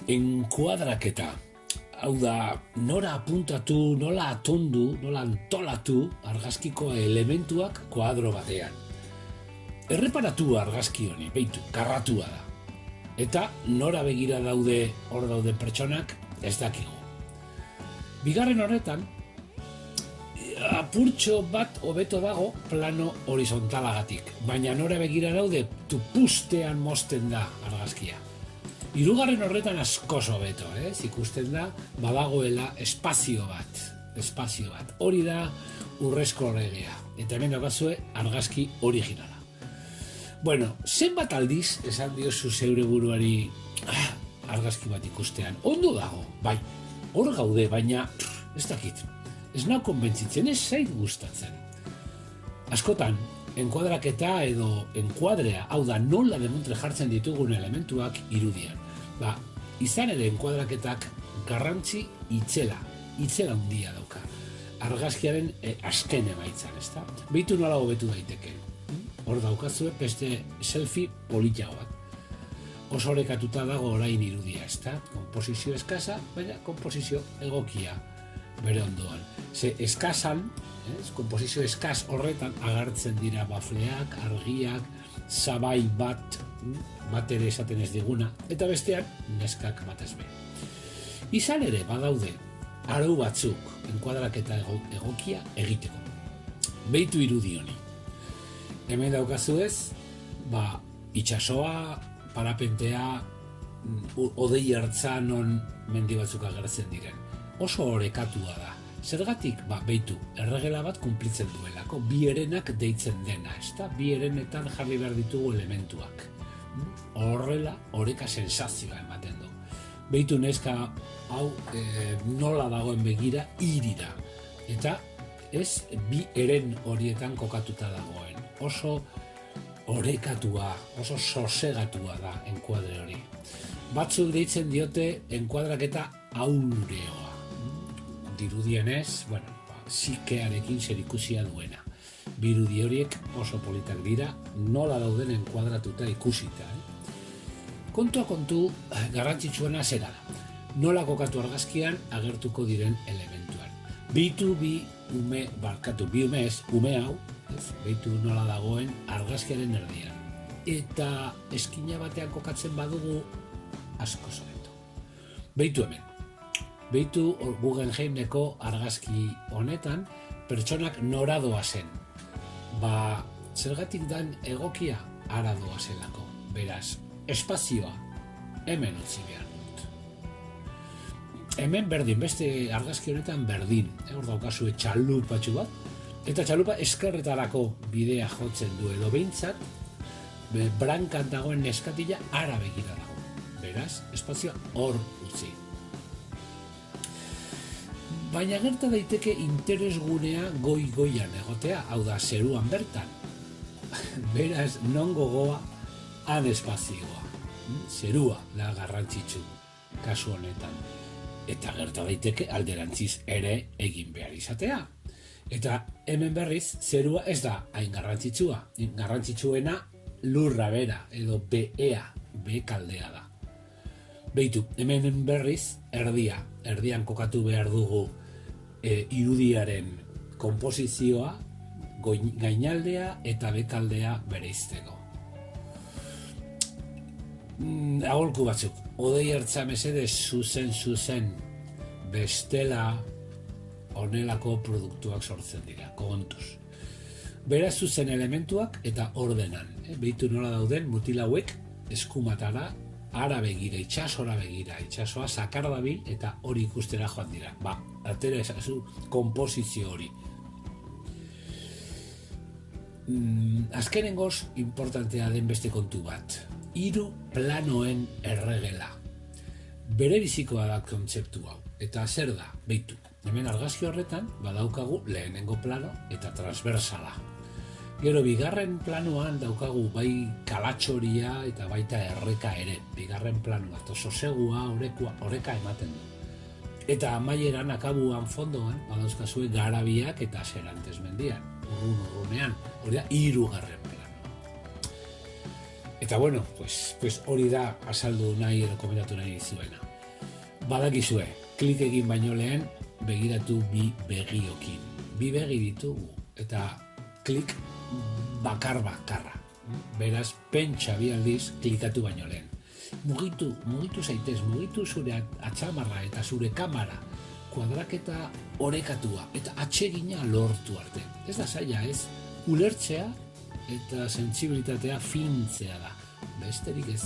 Enkuadraketa. Hau da, nora apuntatu, nola atondu, nola antolatu argazkiko elementuak kuadro batean. Erreparatu argazki honi, beitu, karratua da. Eta nora begira daude, hor daude pertsonak, ez dakigu. Bigarren horretan, apurtxo bat hobeto dago plano horizontalagatik, baina nora begira daude, tupustean mozten da argazkia. Hirugarren horretan askoz hobeto, ikusten da, badagoela espazio bat. Hori da urrezko regea, eta hemen daukazue argazki originala. Bueno, zenbat aldiz esan diozu zeure buruari argazki bat ikustean, ondo dago, bai, hor gaude, baina ez dakit, ez nau konbentzitzen, ez zait gustatzen. Askotan, enkuadraketa edo enkuadrea, hau da nola demontre jartzen ditugun elementuak irudian. Izan ere enkuadraketak garrantzi itzela handia dauka. Argazkiaren azken emaitzan, ezta? Beitu nola hobetu daiteke. Hor daukazue beste selfie politago bat. Oso orekatuta dago orain irudia, ezta? Komposizio eskasa, baina komposizio egokia bere ondoan. Ze eskasan, komposizio eskas horretan agertzen dira bafleak, argiak, zabai bat ere esaten ez diguna, eta bestean neskak batez be. Izan ere, badaude, arau batzuk enkuadraketa egokia egiteko. Beitu irudi honi. Hemen daukazu ez, itxasoa, parapentea, odei hartza non mendi batzuk agertzen diren. Oso orekatua da. Zergatik, beitu, erregela bat kunplitzen duelako, bi herenak deitzen dena, ezta? Bi herenetan jarri behar ditugu elementuak. Horrela, oreka sensazioa ematen du. Beitu neska, hau nola dagoen begira, irira. Eta ez bi heren horietan kokatuta dagoen. Oso orekatua, oso sosegatua da enkuadre hori. Batzuk deitzen diote enkuadraketa aureoa. Dirudienez, psikearekin zerikusia duena. Birudi horiek oso politak dira, nola dauden enkuadratuta ikusita. Kontua kontu, garrantzitsuena zera da. Nola kokatu argazkian agertuko diren elementuan. Bi ume hau, beitu nola dagoen argazkiaren erdian. Eta eskina batean kokatzen badugu asko zoretu. Beitu hemen. Beitu Guggenheimeko argazki honetan, pertsonak nora doazen. Zergatik dan egokia ara doazelako. Beraz, espazioa hemen utzi behar dut. Hemen berdin, beste argazki honetan berdin. Hor daukazue txalupatxu bat, eta txalupa eskerretarako bidea jotzen du edo behintzat, brankan dagoen neskatila ara begira dago. Beraz, espazioa hor utzi. Baina gerta daiteke interesgunea goi-goian egotea, hau da zeruan bertan. Beraz, non gogoa, han espazioa. Zerua da garrantzitsu, kasu honetan. Eta gerta daiteke alderantziz ere egin behar izatea. Eta hemen berriz, zerua ez da hain garrantzitsua. Garrantzitsuena lurra bera, edo beea, bekaldea da. Beitu, hemen berriz, erdian kokatu behar dugu irudiaren konposizioa, gainaldea eta bekaldea bereizteko. Aholku batzuk, odei hartza mesedez zuzen, bestela honelako produktuak sortzen dira, kontuz. Beraz zuzen elementuak eta ordenan. Beitu nola dauden mutil hauek eskumatara, ara begira, itxasora begira, itxasoa sakar dabil eta hori ikustera joan dira. Atera ezazu komposizio hori. Azkenengoz, importantea den beste kontu bat. 3 planoen erregela. Bere bizikoa da kontzeptu hau. Eta zer da, beitu. Hemen argazki horretan, badaukagu lehenengo plano eta transversala. Gero, bigarren planoan daukagu bai kalatxoria eta baita erreka ere. Bigarren planoa, oso segua, oreka ematen du. Eta amaieran, akabuan, fondoan, badauzkazue garabiak eta Serantes mendian. Urrunean, hori da, 3. planoa. Eta bueno, hori da azaldu nahi edo komentatu nahi dizuena. Badakizue, klik egin baino lehen begiratu bi begiokin. Bi begi ditugu eta klik bakarra. Beraz, pentsa bi aldiz klikatu baino lehen. Mugitu zaitez, mugitu zure atzamarra eta zure kamera, kuadraketa orekatua eta atsegina lortu arte. Ez da zaila, ez? Ulertzea eta sentsibilitatea fintzea da. Besterik ez.